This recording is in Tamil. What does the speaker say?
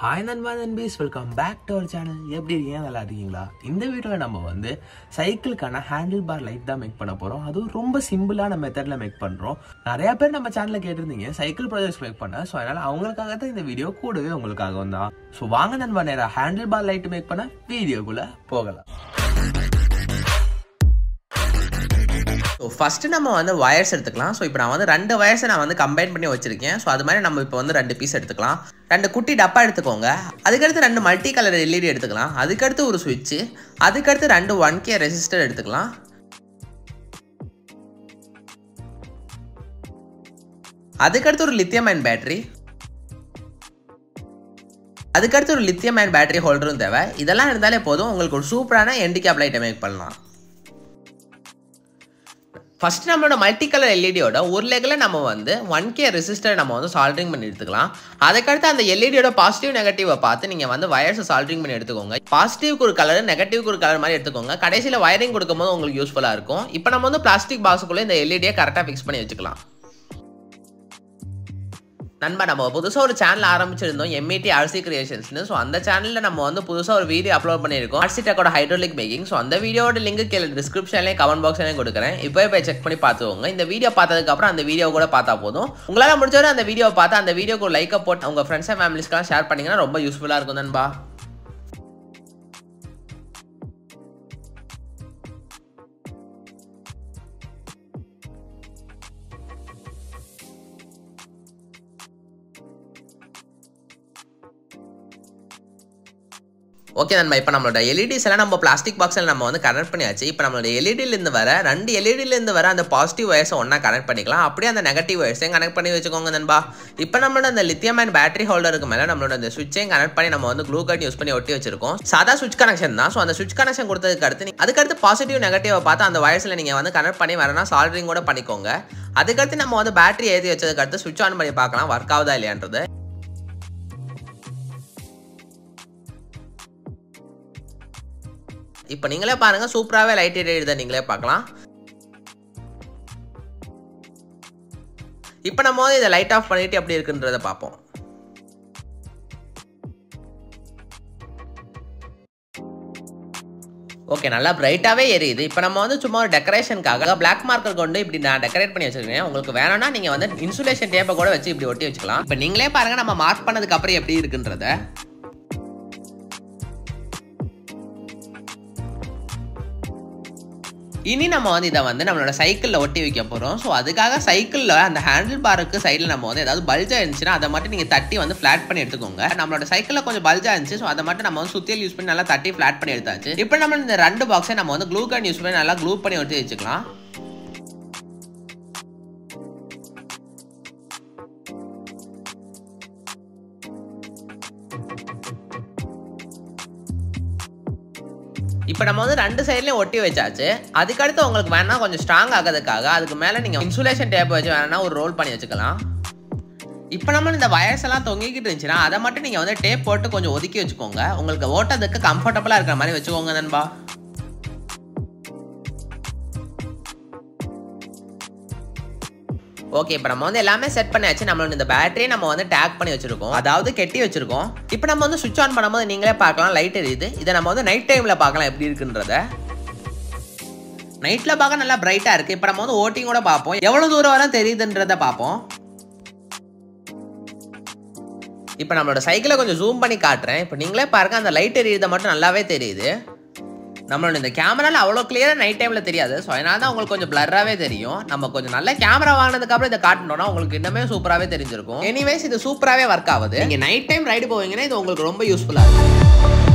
Hi Nanban and Bees, welcome back to our channel. எப்படி இருக்கீங்க? நல்லா இருக்கீங்களா? இந்த வீடியோல நம்ம வந்து சைக்கிளுக்கான ஹேண்டில் பார் லைட் தான் மேக் பண்ண போறோம். அதுவும் ரொம்ப சிம்பிளான மெத்தட்ல மேக் பண்றோம். நிறைய பேர் நம்ம சேனல்ல கேட்டிருந்தீங்க சைக்கிள் ப்ராஜெக்ட்ஸ் மேக் பண்ண. சோ அதனால அவங்களுக்காக தான் இந்த வீடியோ, கூடவே உங்களுக்காகவும் தான். சோ வாங்க நண்பா, நேரா ஹேண்டில் பார் லைட் மேக் பண்ண வீடியோக்குள்ள போகலாம். ஃபர்ஸ்ட் நம்ம வந்து வயர்ஸ் எடுத்துக்கலாம். ஸோ இப்போ நான் வந்து ரெண்டு வயர்ஸை நான் வந்து கம்பைன் பண்ணி வச்சிருக்கேன். ஸோ அது மாதிரி நம்ம இப்போ வந்து ரெண்டு பீஸ் எடுத்துக்கலாம். ரெண்டு குட்டி டப்பா எடுத்துக்கோங்க. அதுக்கடுத்து ரெண்டு மல்டி கலர் எல்இடி எடுத்துக்கலாம். அதுக்கடுத்து ஒரு சுவிட்சு, அதுக்கடுத்து ரெண்டு 1K ரெசிஸ்டர் எடுத்துக்கலாம். அதுக்கடுத்து ஒரு லித்தியம் அயன் பேட்டரி, அதுக்கடுத்து ஒரு லித்தியம் அயன் பேட்டரி ஹோல்டரும் தேவை. இதெல்லாம் இருந்தாலே போதும், உங்களுக்கு ஒரு சூப்பரான ஹேண்டிகேப் லைட்டை மேக் பண்ணலாம். ஃபர்ஸ்ட் நம்மளோட மல்டி கலர் எல்இடியோட ஒரு லெக்கில் நம்ம வந்து 1K ரெசிஸ்டர் நம்ம வந்து சால்டரிங் பண்ணி எடுத்துக்கலாம். அதுக்கடுத்து அந்த எல்இடியோட பாசிட்டிவ் நெகட்டிவை பார்த்து நீங்கள் வந்து வயர்ஸை சால்டரிங் பண்ணி எடுத்துக்கோங்க. பாசிட்டிவ்க்கு ஒரு கலர், நெகட்டிவ்க்கு ஒரு கலர் மாதிரி எடுத்துக்கோங்க. கடைசியில் வயரிங் கொடுக்கும்போது உங்களுக்கு யூஸ்ஃபுல்லாக இருக்கும். இப்போ நம்ம வந்து பிளாஸ்டிக் பாக்ஸுக்குள்ளே இந்த எல்இடியை கரெக்டாக ஃபிக்ஸ் பண்ணி வச்சுக்கலாம். நண்பா, நம்ம புதுசாக ஒரு சேனல் ஆரம்பிச்சிருந்தோம், MET RC கிரியேஷன்ஸ்னு. ஸோ அந்த சேனலில் நம்ம வந்து புதுசாக ஒரு வீடியோ அப்லோட் பண்ணியிருக்கோம், RC டெக்கோட ஹைட்ரோலிக் மேக்கிங். ஸோ அந்த வீடியோட லிங்க் கீழே டிஸ்கிரிப்ஷன்லேயும் கமெண்ட் பாக்ஸ்லேயும் கொடுக்குறேன். இப்போ போய் செக் பண்ணி பார்த்துக்கோங்க. இந்த வீடியோ பார்த்ததுக்கப்புறம் அந்த வீடியோ கூட பார்த்தா போதும். உங்களால் முடிஞ்சவரை அந்த வீடியோ பார்த்து அந்த வீடியோக்கு ஒரு லைக்கை போட்டு உங்கள் ஃப்ரெண்ட்ஸ் அண்ட் ஃபேமிலிஸ்க்கெலாம் ஷேர் பண்ணிங்கன்னா ரொம்ப யூஸ்ஃபுல்லாக இருக்கும் நண்பா. ஓகே நண்பா, இப்போ நம்மளோட எல்இடிஸ் எல்லாம் நம்ம பிளாஸ்டிக் பாக்ஸில் நம்ம வந்து கனெக்ட் பண்ணியாச்சு. இப்போ நம்மளோட எல்இடிலேருந்து வர ரெண்டு எல்இடிலேருந்து வர அந்த பாசிட்டிவ் வயர்ஸை ஒன்றா கனெக்ட் பண்ணிக்கலாம். அப்படியே அந்த நெகட்டிவ் வயர்ஸையும் கனெக்ட் பண்ணி வச்சுக்கோங்க நண்பா. இப்போ நம்மளோட அந்த லித்தியம் அயன் பேட்டரி ஹோல்டருக்கு மேலே நம்மளோட அந்த சுவிட்சையும் கனெக்ட் பண்ணி நம்ம வந்து க்ளூ கட் யூஸ் பண்ணி ஒட்டி வச்சிருக்கோம். சாதா சுவிட்ச் கனெக்ஷன் தான். ஸோ அந்த சுவிட்ச் கனெக்ஷன் கொடுத்ததுக்கு அடுத்து அதுக்கடுத்து பாசிட்டிவ் நெகட்டிவை பார்த்து அந்த வயர்ஸில் நீங்கள் வந்து கனெக்ட் பண்ணி வரனா சால்டரிங் கூட பண்ணிக்கோங்க. அதுக்கடுத்து நம்ம வந்து பேட்டரி ஏற்றி வச்சதுக்கு அடுத்து சுவிட்ச் ஆன் பண்ணி பார்க்கலாம் ஒர்க் ஆகுதா இல்லையான்றது. இப்போ நீங்களே பாருங்க, சூப்பராகவே லைட் எரியுதை நீங்களே பார்க்கலாம். இப்போ நம்ம வந்து இதை லைட் ஆஃப் பண்ணிட்டு எப்படி இருக்குன்றதை பார்ப்போம். ஓகே, நல்லா பிரைட்டாகவே எரியுது. இப்போ நம்ம வந்து சும்மா ஒரு டெக்கரேஷனுக்காக பிளாக் மார்க்கர் கொண்டு இப்படி நான் டெக்கரேட் பண்ணி வச்சிருக்கேன். உங்களுக்கு வேணும்னா நீங்கள் வந்து இன்சுலேஷன் டேப்பை கூட வச்சு இப்படி ஒட்டி வச்சுக்கலாம். இப்போ நீங்களே பாருங்க நம்ம மார்க் பண்ணதுக்கு அப்புறம் எப்படி இருக்குன்றத. இனி நம்ம வந்து இதை வந்து நம்மளோட சைக்கிளில் ஒட்டி வைக்க போகிறோம். ஸோ அதுக்காக சைக்கிளில் அந்த ஹேண்டில் பாருக்கு சைடில் நம்ம வந்து ஏதாவது பல்ஜாக இருந்துச்சுன்னா அதை மட்டும் நீங்கள் தட்டி வந்து ஃப்ளாட் பண்ணி எடுத்துக்கோங்க. நம்மளோட சைக்கிளில் கொஞ்சம் பல்ஜாக இருந்துச்சு. ஸோ அதை மட்டும் நம்ம வந்து சுத்தியல் யூஸ் பண்ணி நல்லா தட்டி ஃப்ளாட் பண்ணி எடுத்தாச்சு. இப்போ நம்ம இந்த ரெண்டு பாக்ஸை நம்ம வந்து க்ளூ கன் யூஸ் பண்ணி நல்லா க்ளூ பண்ணி ஒட்டி வச்சுக்கலாம். இப்போ நம்ம வந்து ரெண்டு சைட்லையும் ஒட்டி வச்சாச்சு. அதுக்கடுத்து உங்களுக்கு வேணா கொஞ்சம் ஸ்ட்ராங் ஆகிறதுக்காக அதுக்கு மேலே நீங்கள் இன்சுலேஷன் டேப் வச்சு வேணா ஒரு ரோல் பண்ணி வச்சுக்கலாம். இப்போ நம்ம இந்த வயர்ஸ் எல்லாம் தொங்கிக்கிட்டு இருந்துச்சுன்னா அதை மட்டும் நீங்கள் வந்து டேப் போட்டு கொஞ்சம் ஒதுக்கி வச்சுக்கோங்க. உங்களுக்கு ஓட்டத்துக்கு கம்ஃபர்டபுளாக இருக்கிற மாதிரி வச்சுக்கோங்க நண்பா. ஓகே, இப்போ நம்ம வந்து எல்லாமே செட் பண்ணியாச்சு. நம்மளோட இந்த பேட்டரியை நம்ம வந்து டேக் பண்ணி வச்சிருக்கோம், அதாவது கெட்டி வச்சிருக்கோம். இப்போ நம்ம வந்து சுவிட்ச் ஆன் பண்ணும்போது நீங்களே பார்க்கலாம் லைட் எரியுது. இதை நம்ம வந்து நைட் டைமில் பார்க்கலாம் எப்படி இருக்குன்றத. நைட்டில் பார்க்க நல்லா பிரைட்டாக இருக்குது. இப்போ நம்ம வந்து ஓட்டிங் கூட பார்ப்போம், எவ்வளோ தூரம் வரை தெரியுதுன்றத பார்ப்போம். இப்போ நம்மளோட சைக்கிளை கொஞ்சம் ஜூம் பண்ணி காட்டுறேன். இப்போ நீங்களே பாருங்க அந்த லைட் எரியுதை மட்டும் நல்லாவே தெரியுது. நம்மளோட இந்த கேமராவில் அவ்வளோ கிளியராக நைட் டைமில் தெரியாது. ஸோ அதனால தான் உங்களுக்கு கொஞ்சம் பிளர்ராகவே தெரியும். நம்ம கொஞ்சம் நல்ல கேமரா வாங்கினதுக்கப்புறம் இதை காட்டணும்னா உங்களுக்கு இன்னுமே சூப்பராகவே தெரிஞ்சிருக்கும். எனிவேஸ் இது சூப்பராகவே ஒர்க் ஆகுது. நீங்கள் நைட் டைம் ரைடு போவீங்கன்னா இது உங்களுக்கு ரொம்ப யூஸ்ஃபுல்லாக இருக்கும்.